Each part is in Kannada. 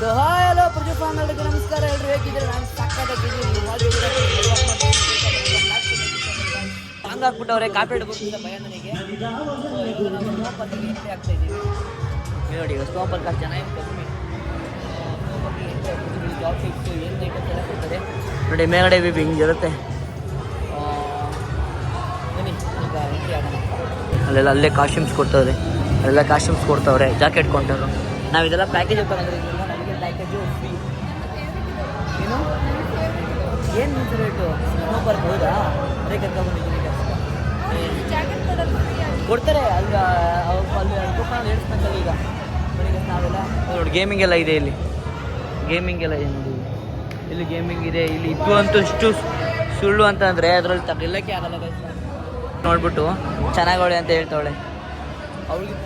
ಸೊ ಹಾಯ್ ಹಲೋ ಪ್ರಜು ಫ್ಯಾಮಿಲಿಗೆ ನಮಸ್ಕಾರ. ಎಲ್ಲರೂ ಹೇಗಿದ್ದೀರಾ? ನಾನು ಸಕ್ಕತ್ತಾಗಿದ್ದೀನಿ. ಸಾಂಗ್ ಹಾಕ್ಬಿಟ್ಟವ್ರೆ, ಕಾಪಿರೇಟ್ ಬರ್ತಿದ್ದ ಭಯ ನನಗೆ. ಎಂಟ್ರಿ ಆಗ್ತಾ ಇದ್ದೀವಿ ನೋಡಿ. ಸ್ಟೋಪಲ್ಲಿ ಕಾಸು ಚೆನ್ನಾಗಿ ಕಮ್ಮಿ ಜಾಬ್ ಫಿಕ್ಸು ಏನು ಐಟಮ್ಸ್ ಎಲ್ಲ ಕೊಡ್ತಾರೆ ನೋಡಿ. ಮೇಲ್ಗಡೆ ಬಿ ಹಿಂಗಿರುತ್ತೆ. ಬನ್ನಿ ಈಗ ಎಂಟ್ರಿ ಆಗೋಣ. ಅಲ್ಲೆಲ್ಲ ಅಲ್ಲೇ ಕಾಸ್ಟ್ಯೂಮ್ಸ್ ಕೊಡ್ತವ್ರೆ, ಅಲ್ಲೆಲ್ಲ ಕಾಸ್ಟ್ಯೂಮ್ಸ್ ಕೊಡ್ತವ್ರೆ, ಜಾಕೆಟ್ ಕೊಂಡವರು. ನಾವು ಇದೆಲ್ಲ ಪ್ಯಾಕೇಜ್ ತಗೊಂಡಿದ್ದೀವಿ. ನಮಗೆ ಪ್ಯಾಕೇಜು ಫ್ರೀ. ಏನು ಏನು ನಿಂತ ರೇಟು ಸ್ನೋಪಾರ್ಕ್ ಹೌದಾ? ಅದೇ ಕರ್ಕೊಂಡ್ಬಂದಿದ್ದೀನಿ. ಕೊಡ್ತಾರೆ ಅಲ್ಲಿ ಅಲ್ಲಿ ಹೇಳ್ಸ್ಬೇಕಲ್ಲ. ಈಗ ಬೆಳಿಗ್ಗೆ ನಾವೆಲ್ಲ ನೋಡಿ ಗೇಮಿಂಗ್ ಎಲ್ಲ ಇದೆ ಇಲ್ಲಿ. ಗೇಮಿಂಗ್ ಎಲ್ಲ ಇದೆ ನೋಡಿ. ಇಲ್ಲಿ ಗೇಮಿಂಗ್ ಇದೆ. ಇಲ್ಲಿ ಇದ್ದು ಅಂತೂ ಇಷ್ಟು ಸುಳ್ಳು ಅಂತ ಅಂದರೆ ಅದರಲ್ಲಿ ತಗೊಳ್ಳೋಕ್ಕೆ ಆಗಲ್ಲ. ನೋಡ್ಬಿಟ್ಟು ಚೆನ್ನಾಗವಳೆ ಅಂತ ಹೇಳ್ತಾವಳೆ. ಅವಳಿಗೆ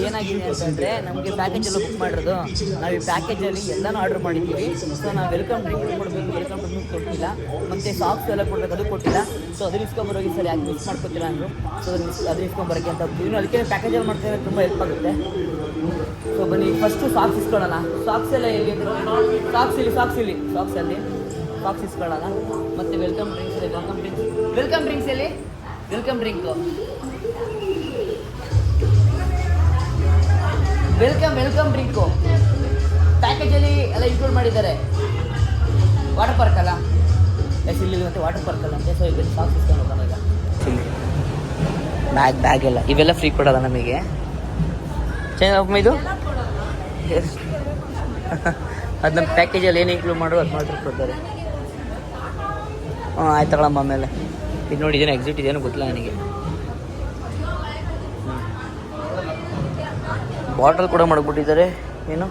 ಏನಾಗಿದೆ ಅಂತಂದರೆ ನಮಗೆ ಪ್ಯಾಕೇಜ್ ಎಲ್ಲ ಬುಕ್ ಮಾಡಿರೋದು. ನಾವು ಈ ಪ್ಯಾಕೇಜಲ್ಲಿ ಎಲ್ಲನೂ ಆರ್ಡ್ರ್ ಮಾಡಿದ್ದೀವಿ. ಸೊ ನಾವು ವೆಲ್ಕಮ್ ಡ್ರಿಂಕ್ ಕೊಡಬೇಕು, ವೆಲ್ಕಮ್ ಡ್ರಿಂಕ್ ಕೊಟ್ಟಿಲ್ಲ. ಮತ್ತು ಸಾಕ್ಸ್ ಎಲ್ಲ ಕೊಡಬೇಕು, ಅದು ಕೊಟ್ಟಿಲ್ಲ. ಸೊ ಅದನ್ನ ಇಸ್ಕೊಂಬರೋಗಿ ಸರಿ ಯಾಕೆ ಮಿಸ್ ಮಾಡ್ಕೊತೀರಾ ಅಂದರು. ಸೊ ಅದನ್ನ ಇಸ್ಕೊಂಬರೋಕ್ಕೆ ಅಂತ ಇನ್ನು ಅದಕ್ಕೆ ಪ್ಯಾಕೇಜಲ್ಲಿ ಮಾಡ್ತಾರೆ, ತುಂಬ ಹೆಲ್ಪ್ ಆಗುತ್ತೆ. ಸೊ ಬನ್ನಿ ಫಸ್ಟು ಸಾಕ್ಸ್ ಇಸ್ಕೊಳ್ಳೋಣ. ಸಾಕ್ಸ್ ಎಲ್ಲ ಎಲ್ಲಿ ಸಾಕ್ಸಲ್ಲಿ ಸಾಕ್ಸ್ ಇಸ್ಕೊಳ್ಳೋಣ. ಮತ್ತು ವೆಲ್ಕಮ್ ಡ್ರಿಂಕ್ಸ್ ಇದೆ. ವೆಲ್ಕಮ್ ಡ್ರಿಂಕ್ಸ್ ಎಲ್ಲಿ? ವೆಲ್ಕಮ್ ಡ್ರಿಂಕು ವೆಲ್ಕಮ್ ಡ್ರಿಂಕು ಪ್ಯಾಕೇಜಲ್ಲಿ ಎಲ್ಲ ಇನ್ಕ್ಲೂಡ್ ಮಾಡಿದ್ದಾರೆ. ವಾಟರ್ ಪಾರ್ಕ್ ಅಲ್ಲ ಎಸ್, ಇಲ್ಲಿ ಮತ್ತು ವಾಟರ್ ಪಾರ್ಕ್ ಅಲ್ಲ ಅಂತೆ. ಸೊ ಇಲ್ಲಿ ಸಾಕ್ಸ್ ಇಸ್ಕೊಂಡು ಹೋಗೋಣ. ಈಗ ಬ್ಯಾಗ್ ಎಲ್ಲ ಇವೆಲ್ಲ ಫ್ರೀ ಕೊಡೋಲ್ಲ ನಮಗೆ. ಚೆನ್ನಾಗಿ ಇದು ಅದು ನಮ್ಮ ಪ್ಯಾಕೇಜಲ್ಲಿ ಏನು ಇನ್ಕ್ಲೂಡ್ ಮಾಡೋ ಅದು ಮಾತ್ರ ಕೊಡ್ತಾರೆ. ಆಯ್ತು ತಗೊಳಮ್ಮ. ಆಮೇಲೆ ಇದು ನೋಡಿ, ಇದೇನು ಎಕ್ಸಿಟ್ ಇದೇನು ಗೊತ್ತಿಲ್ಲ ನನಗೆ. ಬಾಟಲ್ ಕೂಡ ಮಾಡಿಬಿಟ್ಟಿದ್ದಾರೆ. ಏನು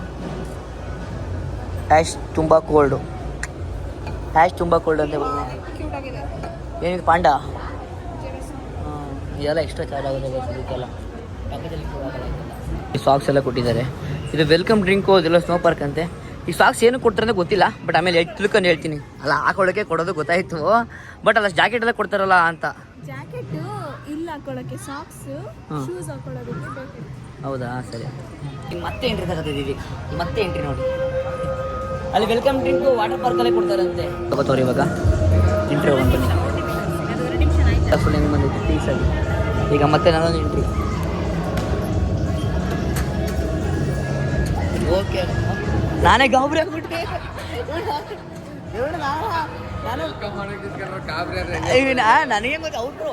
ಟ್ಯಾಶ್ ತುಂಬ ಕೋಲ್ಡು ಅಂತ ಏನಿದೆ ಪಾಂಡ. ಇದೆಲ್ಲ ಎಕ್ಸ್ಟ್ರಾ ಚಾರ್ಜ್ ಆಗುತ್ತೆ ಇದಕ್ಕೆಲ್ಲ. ಪ್ಯಾಕೇಜಲ್ಲಿ ಕೂಡ ಈ ಸಾಕ್ಸ್ ಎಲ್ಲ ಕೊಟ್ಟಿದ್ದಾರೆ. ಇದು ವೆಲ್ಕಮ್ ಡ್ರಿಂಕು, ಇದೆಲ್ಲ ಸ್ನೋ ಪಾರ್ಕ್ ಅಂತೆ. ಈ ಸಾಕ್ಸ್ ಏನು ಕೊಡ್ತಾರೆ ಅಂತ ಗೊತ್ತಿಲ್ಲ, ಬಟ್ ಆಮೇಲೆ ತಿಳ್ಕೊಂಡು ಹೇಳ್ತೀನಿ. ಅಲ್ಲ ಹಾಕೊಳ್ಳೋಕ್ಕೆ ಕೊಡೋದು ಗೊತ್ತಾಯಿತು, ಬಟ್ ಅಲ್ಲ ಜಾಕೆಟ್ ಎಲ್ಲ ಕೊಡ್ತಾರಲ್ಲ ಅಂತ. ಜಾಕೆಟ್ ಇಲ್ಲ ಹಾಕೊಳ್ಳೋಕ್ಕೆ, ಸಾಕ್ಸ್ ಶೂಸ್ ಹಾಕೊಳ್ಳೋದಕ್ಕೆ ಬೇಕು. ಹೌದಾ, ಸರಿ. ಈಗ ಮತ್ತೆ ಎಂಟ್ರಿ ತಗೋತಿದ್ದೀವಿ. ಮತ್ತೆ ಎಂಟ್ರಿ ನೋಡಿ. ಅಲ್ಲಿ ವೆಲ್ಕಮ್ ಡ್ರಿಂಕು ವಾಟರ್ ಪಾರ್ಕಲ್ಲೇ ಕೊಡ್ತಾರಂತೆ. ತಗೋತವ್ರಿ ಇವಾಗ ಎಂಟ್ರಿ ಹೋಗೋಣ ಬನ್ನಿ. ಫುಲ್ ಹೆಂಗೆ ಬಂದಿತ್ತು ಪೀಸಲ್ಲಿ. ಈಗ ಮತ್ತೆ ನಾನೊಂದು ಎಂಟ್ರಿ. ಓಕೆ, ನಾನೇ ಗಾಬರಿ ಆಗ್ಬಿಟ್ಟೆ. ನನಗೆ ಗೊತ್ತು ಅವ್ರು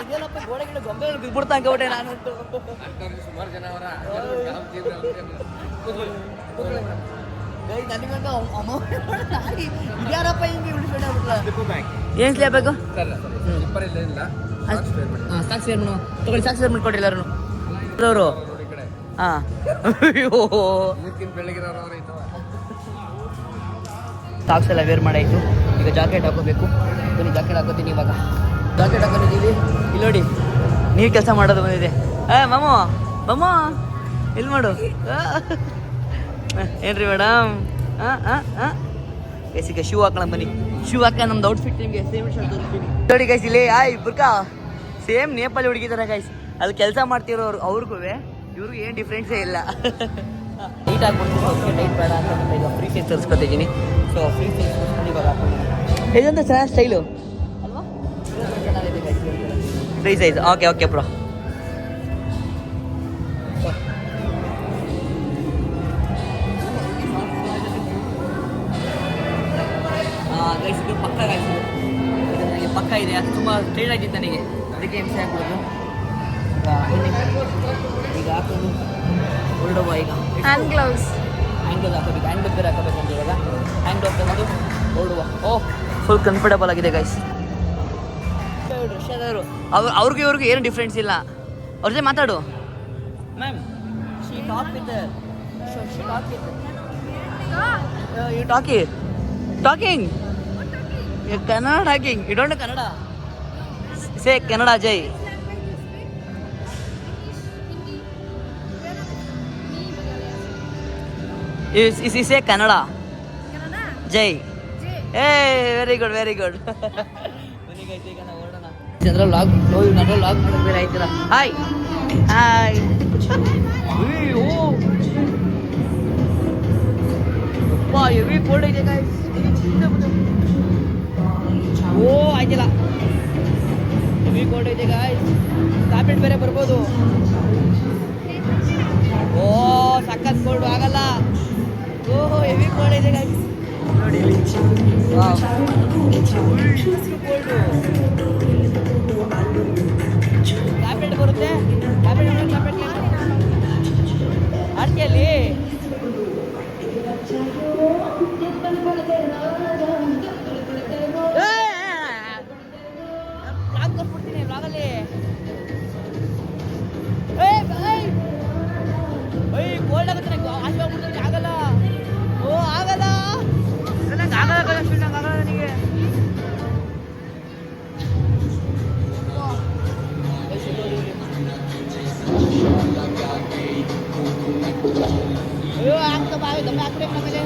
ಇದೇನಪ್ಪ ಗೋಡೆ ಗಿಡ ಗೊಂಬೆ ಬಿದ್ಬಿಡ್ತಾ ಅಂದ್ಬಿಟ್ಟೆ ನಾನು. ಯಾರಪ್ಪ ಹಿಂಗೆ ಏನು ಸ್ಲೇಬೇಕು? ಸಾಕ್ಸ್ ಸೇರ್ ಮಾಡು ತಗೊಳ್ಳಿ. ಸಾಕ್ಸ್ ಸೇರ್ ಮಾಡ್ಕೊಡಿ ಎಲ್ಲರೂ ಅವರು. ಹಾಂ, ಸಾಕ್ಸ್ ಎಲ್ಲ ವೇರ್ ಮಾಡಾಯಿತು. ಈಗ ಜಾಕೆಟ್ ಹಾಕೋಬೇಕು. ಬನ್ನಿ ಜಾಕೆಟ್ ಹಾಕೋತೀನಿ. ಇವಾಗ ಜಾಕೆಟ್ ಹಾಕೊಂಡಿದ್ದೀವಿ. ಇಲ್ಲಿ ನೋಡಿ, ನೀವು ಕೆಲಸ ಮಾಡೋದು ಬಂದಿದೆ. ಮಮ್ಮ ಇಲ್ಲಿ ಮಾಡು. ಏನ್ರಿ ಮೇಡಮ್? ಗೈಸ್ ಈಗ ಶೂ ಹಾಕೋಣ ಬನ್ನಿ. ಶೂ ಹಾಕ ನಮ್ದು ಔಟ್ಫಿಟ್ ನಿಮಗೆ ಸೇಮ್ ಶರ್ಟ್ ತೋರಿಸ್ತೀನಿ ನೋಡಿ ಗೈಸ್. ಇಲ್ಲಿ ಇಬ್ಬರ್ಕ ಸೇಮ್ ನೇಪಾಳಿ ಹುಡುಗಿದ್ದಾರೆ ಗೈಸ್. ಅಲ್ಲಿ ಕೆಲಸ ಮಾಡ್ತಿರೋರು ಅವ್ರಿಗೂ ಇವ್ರಿಗೂ ಏನು ಡಿಫ್ರೆನ್ಸೇ ಇಲ್ಲ. ನೀಟ್ ಆಗ್ಬಿಡ್ತೀನಿ. ಅದಕ್ಕೆ ಟೈಟ್ ಬೇಡ ಅಂತ ಈಗ ಫ್ರೀ ಸೈಜ್ ತರಿಸ್ಕೊತಿದ್ದೀನಿ. ಸೊ ಫ್ರೀ ಸೈಜ್ ಇವಾಗ ಹಾಕೊಂಡು ಇದಂತ ಚೆನ್ನಾಗಿ ಸ್ಟೈಲು ಅಲ್ವಾ? ಚೆನ್ನಾಗಿದೆ guys. Free size. Okay bro. Guys ಇದು ಪಕ್ಕ ಗೈಸ್, ಇದು ನನಗೆ ಪಕ್ಕ ಇದೆ. ಅದು ತುಂಬ ಸ್ಟೈಲ್ ಆಗಿತ್ತು ನನಗೆ, ಅದಕ್ಕೆ ಹಿಂಸೆ ಆಗ್ಬೋದು. ಈಗ ಹಾಕೊಂಡು ಹೊರಡುವ. ಈಗ ಹ್ಯಾಂಡ್ ಗ್ಲೌಸ್ ಹಾಕೋಬೇಕು. ಹ್ಯಾಂಡ್ ಬೇರೆ ಹಾಕೋಬೇಕಂತ ಇವಾಗ ಹ್ಯಾಂಡ್ ಗ್ಲೌಸ್ ತಗೊಂಡು ಹೊರಡುವ. ಫುಲ್ ಕಂಫರ್ಟಬಲ್ ಆಗಿದೆ ಗೈಸ್. ರಷ್ಯಾದವರು ಅವ್ರಿಗೂ ಇವ್ರಿಗೂ ಏನು ಡಿಫ್ರೆನ್ಸ್ ಇಲ್ಲ. ಅವ್ರ ಜೊತೆ ಮಾತಾಡು ma'am. You talking Kannada talking. You don't know Kannada? Say Kannada ಜೈ. ಇಸೇ ಕನ್ನಡ ಜೈ. Very good. ಚಂದ್ರ ಲಾಗ್ ಲಾಗ್ ಬೇರೆ ಆಯ್ತಿಲ್ಲ. ಹಾಯ್ ಹೆವಿ ಕೋಲ್ಡ್ ಇದೆ ಗಾಯ್ಸ್. ಓ ಆಯ್ತಿಲ್ಲ, ಹೆವಿ ಕೋಲ್ಡ್ ಇದೆ ಗಾಯ್ಸ್. ಟ್ಯಾಬ್ಲೆಟ್ ಬೇರೆ ಬರ್ಬೋದು. ಓ ಸಖತ್ ಕೋಲ್ಡ್ ಆಗಲ್ಲ. ಓಹೋ ಹೆವಿ ಕೋಲ್ಡ್ ಇದೆ ಗಾಯ್ಸ್ ನೋಡಿ ಇಲ್ಲಿ. ಕೋಲ್ಡು ಟ್ಯಾಬ್ಲೆಟ್ ಬರುತ್ತೆ. ಟ್ಯಾಬ್ಲೆಟ್ ಆಡ್ತಿಯಲ್ಲಿ ಬ್ಲಾಗ್ ಕೊಟ್ಬಿಡ್ತೀನಿ ಬ್ಲಾಗಲ್ಲಿ. ಕೋಲ್ಡ್ ಆಗುತ್ತೆ ನಂಗೆ, ಆಚೆ ಹೋಗ್ಬಿಡ್ತೀನಿ, ಆಗಲ್ಲ. ಓ ಆಗಲ್ಲ, ನಂಗೆ ಆಗಲ್ಲ, ನಂಗೆ ಆಗಲ್ಲ ನನಗೆ. ಅಯ್ಯೋ ಆಗ್ತಾ ಬಾ, ದಮ್ಮೆ ಹಾಕ್ಬೇಕು ನಮಗೆ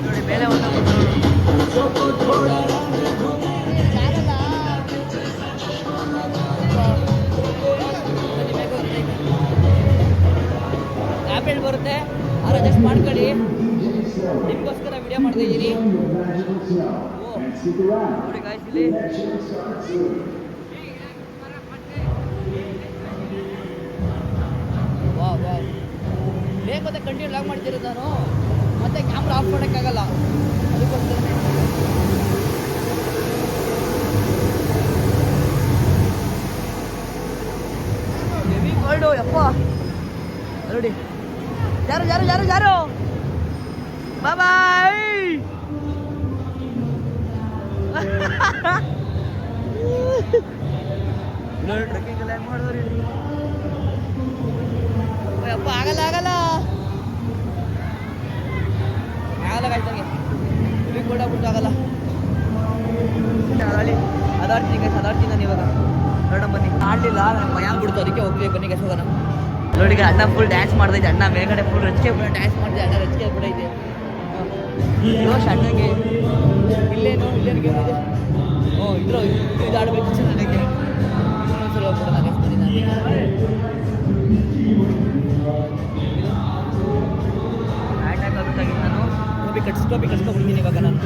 ನೋಡಿ ಮೇಲೆ ಒಂದು ಟ್ಯಾಬ್ಲೆಟ್ ಬರುತ್ತೆ, ಅವ್ರು ಅಡ್ಜಸ್ಟ್ ಮಾಡ್ಕೊಳ್ಳಿ. ನಿಮಗೋಸ್ಕರ ವಿಡಿಯೋ ಮಾಡ್ತಾ ಇದ್ದೀನಿ. ಓ ನೋಡಿ ಗಾಯ್ಸ್ ಇಲ್ಲಿ ಬೇಕಂತ ಕಂಟಿನ್ಯೂ ಲಾಗ್ ಮಾಡ್ತಿರೋದು ನಾನು, ಮತ್ತೆ ಕ್ಯಾಮ್ರಾ ಆಫ್ ಮಾಡೋಕ್ಕಾಗಲ್ಲ, ಅದಕ್ಕೋಸ್ಕರನೇ. ಹೆವಿ ಕೋಲ್ಡು ಯಪ್ಪ ನೋಡಿ. ಯಾರು ಯಾರು ಯಾರು ಯಾರು ಬಾಯ್ ನೋಡಿ ಟ್ರೆಕ್ಕಿಂಗ್ ಎಲ್ಲ ಹೆಂಗೆ ಮಾಡಿದ್ರಿ. ಅಪ್ಪ ಆಗಲ್ಲ ಆಗಲ್ಲ ಆಗಲ್ಲ ಗಾಯ್ತಂಗೆ ಹೆವಿ ಕೋಲ್ಡ್ ಆಗ್ಬಿಟ್ಟು ಆಗಲ್ಲ. ಅದಾಡ್ತೀನಿ ನಾನು ಇವಾಗ. ನೋಡೋಣ ಬನ್ನಿ. ಆಡಲಿಲ್ಲ, ನನಗೆ ಭಯ ಆಗ್ಬಿಡ್ತು, ಅದಕ್ಕೆ ಹೋಗ್ತೀವಿ. ಬನ್ನಿ ಗಸ್ ಹೋಗೋಣ. ನೋಡಿ ಈಗ ಅಣ್ಣ ಫುಲ್ ಡ್ಯಾನ್ಸ್ ಮಾಡ್ದೈತೆ. ಅಣ್ಣ ಮೇಲ್ಗಡೆ ಫುಲ್ ರಚಿಕೆ ಡ್ಯಾನ್ಸ್ ಮಾಡಿದೆ. ಅಣ್ಣ ರಚಿಕೆ ಬಿಡೈತೆ. ಜೋಶ್ ಅಣ್ಣಗೆ. ಇಲ್ಲೇನು ಗೇಮ್ ಇದೆ. ಇದು ಆಡಬೇಕು ನನಗೆ. ಇನ್ನೊಂದ್ಸಲ ಹೋಗ್ಬಿಡೋಣ ಗಸ್ ಬನ್ನಿ. ನಾನು ಟೋಪಿ ಕಟ್ಸ್ಕೊಬಿಡ್ತೀನಿ ಇವಾಗ. ನಾನು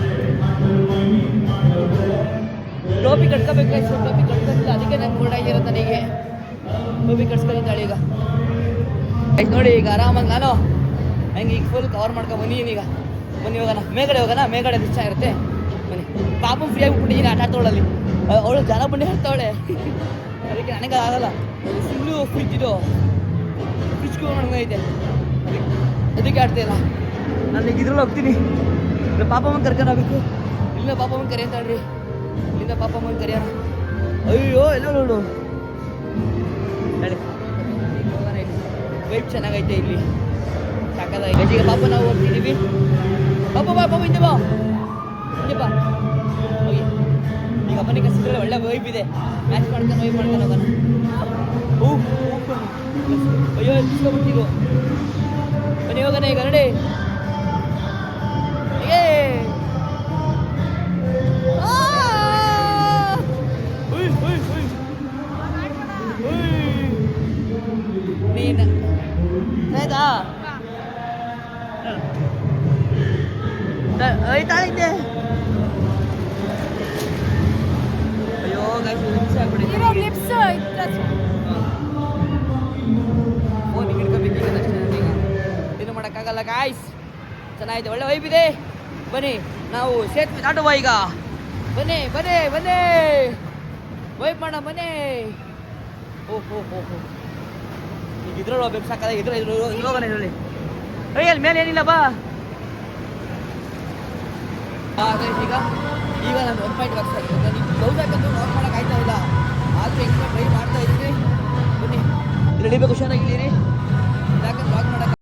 ಟೋಪಿ ಕಟ್ಕೋಬೇಕು, ಟೋಪಿ ಕಟ್ಕೊಂಡಿಲ್ಲ, ಅದಕ್ಕೆ ನಂಗೆ ಕೋಲ್ಡ್ ಆಗಿರೋದು. ನನಗೆ ಟೋಪಿ ಕಟ್ಸ್ಕೊಂಡಿದ್ದಾಳೆ ಈಗ ಆಯ್ತು ನೋಡಿ. ಈಗ ಆರಾಮಾಗಿ ನಾನು ಹೆಂಗೆ ಈಗ ಫುಲ್ ಕವರ್ ಮಾಡ್ಕೊಂಡು ಬಂದಿದ್ದೀನಿ. ಈಗ ಬನ್ನಿ ಹೋಗೋಣ, ಮೇಲ್ಗಡೆ ಹೋಗೋಣ. ಮೇಲ್ಗಡೆ ಇಷ್ಟ ಇರುತ್ತೆ ಬನ್ನಿ. ಪಾಪು ಫ್ರೀ ಆಗಿಬಿಟ್ಟಿದ್ದೀನಿ, ಆಟ ಆಡ್ತವಳಲ್ಲಿ. ಅವಳು ಜನ ಬಂಡಿ ಹಾಕ್ತಾವಳೆ, ಅದಕ್ಕೆ ನನಗೆ ಆಗಲ್ಲ. ಫುಲ್ಲು ಫ್ರಿಜ್ಜಿದು ಫ್ರಿಜ್ಗೂ ಒಣಗೈತೆ, ಅದಕ್ಕೆ ಆಡ್ತಾಯಿಲ್ಲ. ನಾನು ಈಗ ಇದ್ರಲ್ಲಿ ಹೋಗ್ತೀನಿ. ಇಲ್ಲ ಪಾಪಮ್ಮನ ಕರ್ಕೊಂಡು ಹೋಗ್ಬೇಕು. ಇಲ್ಲಿಂದ ಪಾಪಮ್ಮನ ಕರಿ ಅಂತ ಹೇಳ್ರಿ. ಇಲ್ಲಿಂದ ಪಾಪಮ್ಮನ ಕರಿಯೋಣ. ಅಯ್ಯೋ ಎಲ್ಲ ನೋಡು ಹೇಳಿ. ವೈಬ್ ಚೆನ್ನಾಗೈತೆ ಇಲ್ಲಿ, ಸಾಕಾಗಿ. ಈಗ ಪಾಪ ನಾವು ಹೋಗ್ತಿದ್ದೀವಿ. ಪಾಪ ಬಾ, ಪಾಪ ಹಿಂದೆ ಬಾ, ಹಿಂದೆ ಬಾ ಹೋಗಿ. ಈಗ ಮನೆ ಕಸಿದ್ರೆ ಒಳ್ಳೆ ವೈಬ್ ಇದೆ. ಮ್ಯಾಚ್ ಮಾಡ್ಕೊಂಡು ವೈಬ್ ಮಾಡ್ಕೊಂಡು ಹೋಗೋಣ. ಅಯ್ಯೋ ಇಸ್ಕೊಬಿಟ್ಟಿರು. ಬನ್ನಿ ಹೋಗೋಣ ಈಗ ನೋಡಿ. ನೀನು ಆಯ್ತಾ ಐತಾಳಿದ್ದೆ. ಅಯ್ಯೋ ಗಾಯ್ಸ್ ಆಗ್ಬಿಟ್ಟಿದೆ. ಫೋನ್ ಹಿಡ್ಕೋಬೇಕೀಗ ಅಷ್ಟೇ. ಏನು ಮಾಡೋಕ್ಕಾಗಲ್ಲ ಗಾಯ್ಸ್. ಚೆನ್ನಾಗಿದೆ, ಒಳ್ಳೆ ವೈಬ್ ಇದೆ. ಬನ್ನಿ ನಾವು ಸೇತುವೆ ದಾಟುವ ಈಗ. ಬನ್ನಿ ಬನ್ನಿ ಬನ್ನಿ ವೈಬ್ ಮಾಡೋಣ ಬನ್ನಿ. ಓಹೋ ಈಗ ಇದ್ರಲ್ಲಿ ಹೋಗ್ಬೇಕು, ಸಾಕಾದ. ಹೋಗೋಣ ಇದರಲ್ಲಿ. ಅಲ್ಲಿ ಮೇಲೆ ಏನಿಲ್ಲ ಬಾ. ಈಗ ನಾನು 1.1 ನನಗೆ ಬ್ಲೌಸ್ ಹಾಕಂತ ವರ್ಕ್ ಮಾಡೋಕೆ ಆಯ್ತಾ ಇಲ್ಲ. ಆದರೂ ಹೆಂಗೆ ಟ್ರೈ ಮಾಡ್ತಾ ಇದ್ದೀನಿ. ಬನ್ನಿ ಇದರಲ್ಲಿ ಬೇಕು, ಹುಷಾರಾಗಿದ್ದೀರಿ. ಯಾಕಂದ್ರೆ ವಾಕ್ ಮಾಡೋಕೆ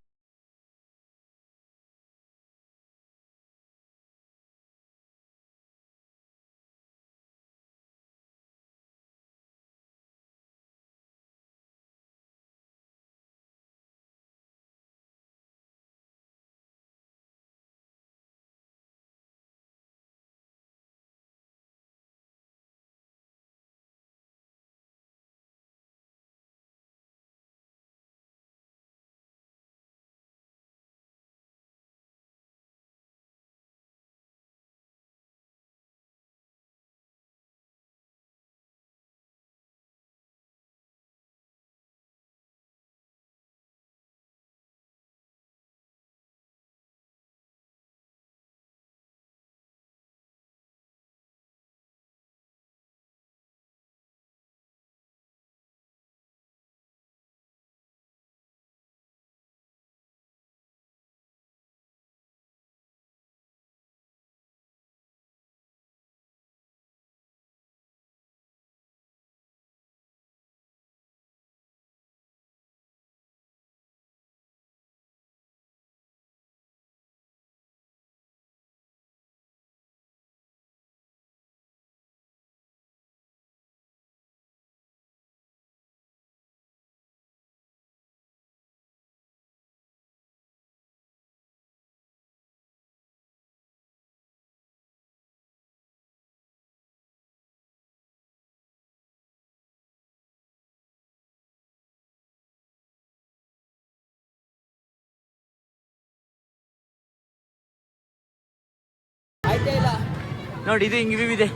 ನೋಡಿ ಇದು ಹಿಂಗೆ ಇದೆ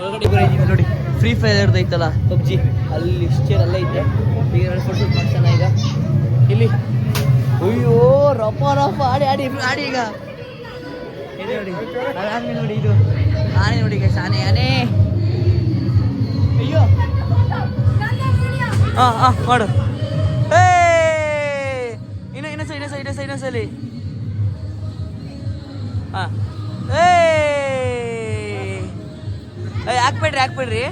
ಒಳಗಡೆ ಬೇರೆ ಇದೀವಿ ನೋಡಿ. ಫ್ರೀ ಫೈರ್ದು ಐತಲ್ಲ ಪಬ್ಜಿ, ಅಲ್ಲಿ ಸ್ಟೇರ್ ಅಲ್ಲೇ ಐತೆ. ಈಗ ಎರಡು ಫೋಟೋ ಮಾಡ್ಸೋಣ ಈಗ ಇಲ್ಲಿ. ಅಯ್ಯೋ ರಪ್ಪ ರಪ್ಪ ಆಡಿ ಆಡಿ ಆಡಿ ಈಗ ಇದೆ ನೋಡಿ. ಆಮೇಲೆ ನೋಡಿ ಇದು ಆನೆ ನೋಡಿ ಆನೆ ಆನೆ. ಅಯ್ಯೋ ಹಾಂ ಮಾಡು. ಇನ್ನೊಂದ್ಸಲಿ ಹಾಂ. ಹಾಕ್ಬೇಡ್ರಿ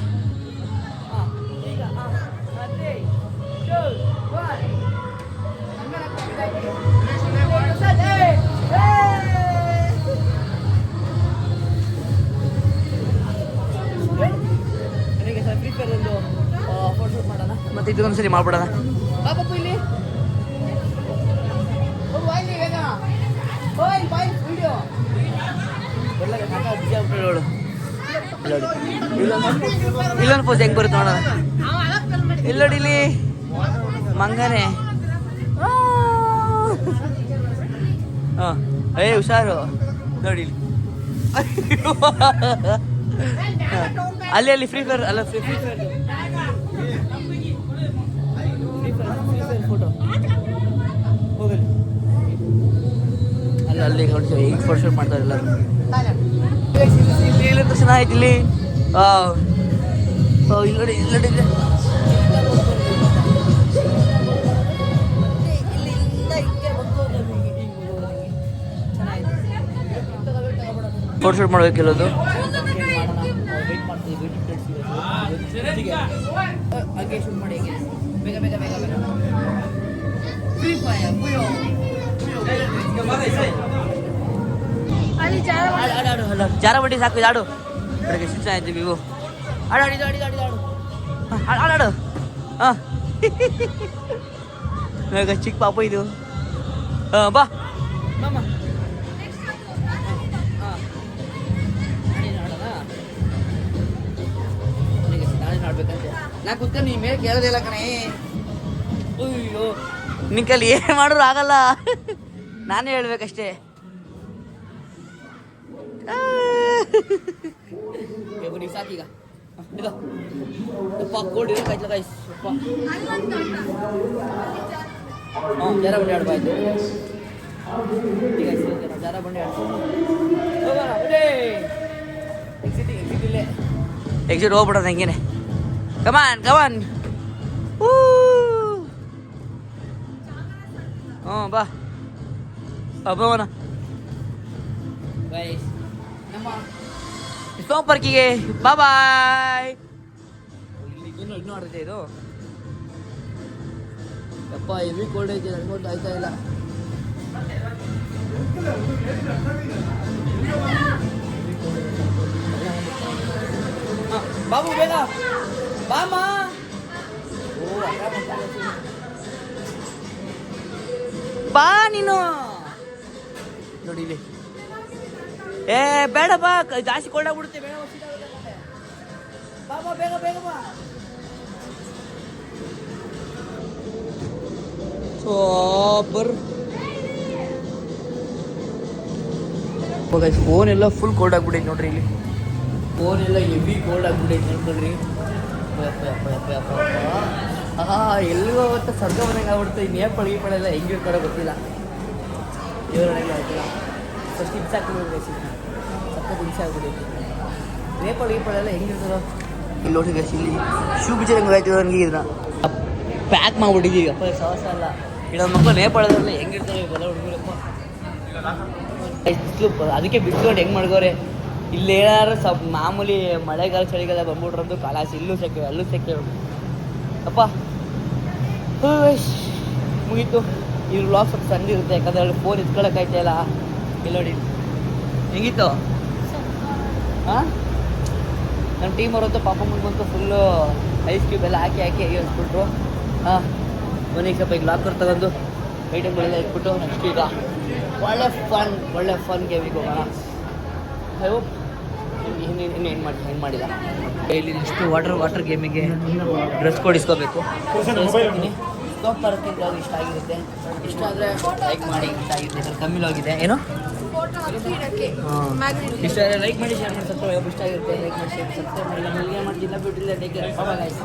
ಫ್ರೀ ಫೈರ್ ಒಂದು ಫೋಟೋ ಶೂಟ್ ಮಾಡೋಣ, ಮತ್ತೆ ಇದು ಒಂದ್ಸರಿ ಮಾಡ್ಬಿಡೋಣ. ಪಾಪು ಇಲ್ಲಿ ಇಲ್ಲೊಂದು ಪೋಸ್ ಹೆಂಗ್ ಬರುತ್ತೆ ನೋಡೋಣ. ಇಲ್ಲಿ ನೋಡಿ ಇಲ್ಲಿ ಮಂಗನೆ. ಹಾಂ ಹುಷಾರು ನೋಡಿ ಇಲ್ಲಿ. ಅಲ್ಲಿ ಫ್ರೀ ಫೈರ್ ಅಲ್ಲ, ಫ್ರೀ ಫೈರ್ ಫೋಟೋ ಹೋಗಲಿ. ಅಲ್ಲಿ ಈಗ ಫೋಟೋ ಶೂಟ್ ಮಾಡ್ತಾರೆ ಎಲ್ಲರೂ. ಇಲ್ಲಿ ಚೆನ್ನಾಗಿತ್ತು ಇಲ್ಲಿ. ಇಲ್ಲಿ ನೋಡಿ ಫೋಟೋ ಶೂಟ್ ಮಾಡ್ಬೇಕು ಎಲ್ಲದು. ಹಾಗೆ ಶೂಟ್ ಮಾಡಿ ಬೇಗ ಬೇಗ ಬೇಗ ಬೇಗ. ಫ್ರೀ ಫೈರ್ ಜಾರ ಬಡ್ಡಿ ಸಾಕು ಇದು ಆಡು. ಬೆಳಗ್ಗೆ ಶಿಕ್ಷಣ ಇದ್ದೀವಿ ಇವು ಆಡು ಆಡಿದು ಆಡಿದು ಆಡಿದು ಆಡು ಆಡು. ಹಾಂ ಇವಾಗ ಚಿಕ್ಕ ಪಾಪ ಇದು. ಹಾಂ ಬಾ ಮಾಮ. ಹಾಂ ನಾಳೆ ನೋಡ್ಬೇಕಂತೆ. ನಾ ಕುತ್ಕೊಂಡು ನೀ ಮೇಲೆ ಕೇಳೋದೇ ಇಲ್ಲ ಕಣೆ. ಅಯ್ಯೋ ನಿನ್ನ ಕೈಲಿ ಏನು ಮಾಡಿದ್ರು ಆಗಲ್ಲ, ನಾನೇ ಹೇಳ್ಬೇಕಷ್ಟೇ. ಬನ್ನಿ ಸಾಕೀಗ ಇದು ಉಪ್ಪ ಕೋಲ್ಡ್ ಇರೋಕ್ಕಾಯ್ತಲ್ಲ ಗೈಸ್. ಉಪ್ಪ ಹಾಂ ಜಾರ ಬಂಡಿ ಆಡ್ಬಾಯ್ತು ಈಗ ಜಾರ ಬಂಡಿ ಎಕ್ಸಿಟ್ ಇಲ್ಲೇ ಎಕ್ಸಿಟ್ ಹೋಗ್ಬಿಡೋದು ಹಂಗೇನೆ. ಕಮಾನ್ ಹ್ಞೂ ಬಾ ಅಬ್ಬವನ ಗೈಸ್ ನಮ್ಮ ಸೋಂಪರ್ಕಿಗೆ ಬಾಯ್. ಇನ್ನೂ ಆಡ್ತೈತೆ ಇದು. ಯಪ್ಪ ಹೆವಿ ಕೋಲ್ಡ್ ಐತೆ, ನನಗೊಂದು ಆಯ್ತಾ ಇಲ್ಲ. ಬಾಬು ಬೇಗ ಬಾಮ. ಬಾ ನೀನು ನೋಡಿ ಇಲ್ಲಿ. ಏ ಬೇಡ ಬಾ, ಜಾಸ್ತಿ ಕೋಲ್ಡ್ ಆಗ್ಬಿಡುತ್ತೆ. ಬೇಡ ಬಾ ಬೇಗ ಬೇಗ ಬಾ. ಸೂಪರ್. ಫೋನ್ ಎಲ್ಲ ಫುಲ್ ಕೋಲ್ಡ್ ಆಗ್ಬಿಟ್ಟೈತೆ ನೋಡ್ರಿ ಇಲ್ಲಿ. ಫೋನ್ ಎಲ್ಲ ಹೆವಿ ಕೋಲ್ಡ್ ಆಗ್ಬಿಟ್ಟೈತೆ ನೋಡ್ರಿ. ಎಲ್ಲಿಗೂ ಅವತ್ತು ಸ್ವರ್ಗ ಮನೆಗೆ ಆಗ್ಬಿಡ್ತು. ನೇಪಾಳ ಗೀಪಾಳೆಲ್ಲ ಹೆಂಗಿರ್ತಾರೋ ಗೊತ್ತಿಲ್ಲ, ದೇವರೊಳಗೆ ಆಯ್ತಿಲ್ಲ. ಫಸ್ಟ್ ಹಿಂಸೆ ಹಾಕಿಬಿಡ್ಬೇಕು, ಸಕ್ಕ ಹಿಂಸೆ ಆಗ್ಬಿಟ್ಟೈತಿ. ನೇಪಾಳ ಗೀಪಾಳೆಲ್ಲ ಹೆಂಗಿರ್ತಾರೋ ಇಲ್ಲಿ ನೋಡಿ ಗೈಸ್. ಇಲ್ಲಿ ಶೂ ಬಿಚ್ಚ ಆಯ್ತು ನನಗೆ. ಇದನ್ನ ಪ್ಯಾಕ್ ಮಾಡ್ಬಿಟ್ಟಿದ್ದೀವಿ. ಅಪ್ಪ ಸಾಹಸ ಅಲ್ಲ. ಇನ್ನೊಂದು ಮಕ್ಕಳು ನೇಪಾಳದಲ್ಲಿ ಹೆಂಗಿರ್ತಾರೆ ಇವೆಲ್ಲ ಹುಡುಗರಪ್ಪ. ಅದಕ್ಕೆ ಬಿಸ್ಕೊಂಡು ಹೆಂಗೆ ಮಾಡ್ಕೋರೆ. ಇಲ್ಲಿ ಏನಾದ್ರು ಸ್ವಲ್ಪ ಮಾಮೂಲಿ ಮಳೆಗಾಲ ಚಳಿಗಾಲ ಬಂದ್ಬಿಟ್ರಂತೂ ಕಲಾಸಿ. ಇಲ್ಲೂ ಸೆಕೆ ಅಲ್ಲೂ ಸೆಕೆ ಅಪ್ಪ. ಮುಗೀತು. ಈ ವ್ಲಾಗ್ ಸ್ವಲ್ಪ ಸಣ್ಣ ಇರುತ್ತೆ, ಯಾಕಂದ್ರೆ ಫೋನ್ ಇಟ್ಕೊಳಕ್ಕಾಯ್ತಾ ಇಲ್ಲ. ಇಲ್ಲಿ ನೋಡಿ ಹೆಂಗಿತ್ತು. ಹಾಂ ನಮ್ಮ ಟೀಮ್ ಅವರಂತೂ ಪಾಪ ಮುಂದೆ ಫುಲ್ಲು ಐಸ್ ಕ್ಯೂಬ್ ಎಲ್ಲ ಹಾಕಿ ಹೇಳ್ಬಿಟ್ರು. ಹಾಂ ಮನೆಗೆ ಸ್ವಲ್ಪ ಈಗ ಲಾಕರ್ ತಗೊಂಡು ಐಟಮ್ಗಳೆಲ್ಲ ಇಟ್ಬಿಟ್ಟು ನೆಕ್ಸ್ಟ್ ಈಗ ಒಳ್ಳೆ ಫನ್ ಗೇಮಿಗೆ ಹೋಗೋಣ. ಐ ಹೋಪ್ ಏನು ಮಾಡಿಲ್ಲ. ಇಲ್ಲಿ ನೆಕ್ಸ್ಟ್ ವಾಟರ್ ಗೇಮಿಗೆ ಡ್ರೆಸ್ ಕೋಡ್ ಇಸ್ಕೋಬೇಕು. ಸೋಪ್ ಬರುತ್ತೆ ಬ್ಲಾಗ್ ಇಷ್ಟ ಆಗಿರುತ್ತೆ. ಇಷ್ಟ ಆದರೆ ಲೈಕ್ ಮಾಡಿ, ಇಷ್ಟ ಆಗಿರುತ್ತೆ ಕಮ್ಮಿ ಹೋಗಿದೆ ಏನು ಫೋಟೋ ಹಾಕಿ ಇಡಕ್ಕೆ ಇಷ್ಟ ಆದರೆ ಲೈಕ್ ಮಾಡಿ, ಶೇರ್ ಮಾಡಿ, ಸಬ್ಸ್ಕ್ರೈಬ್ ಇಷ್ಟ ಆಗಿರುತ್ತೆ ಲೈಕ್ ಮಾಡಿ, ಶೇರ್ ಸಬ್ಸ್ಕ್ರೈಬ್ ಮಾಡಿ. ನಮಗೆ ಮಾಡ್ತಿಲ್ಲ ಬಿಟ್ಟಿಲ್ಲ ಟೇಕ್ ಕೇರ್. Bye guys.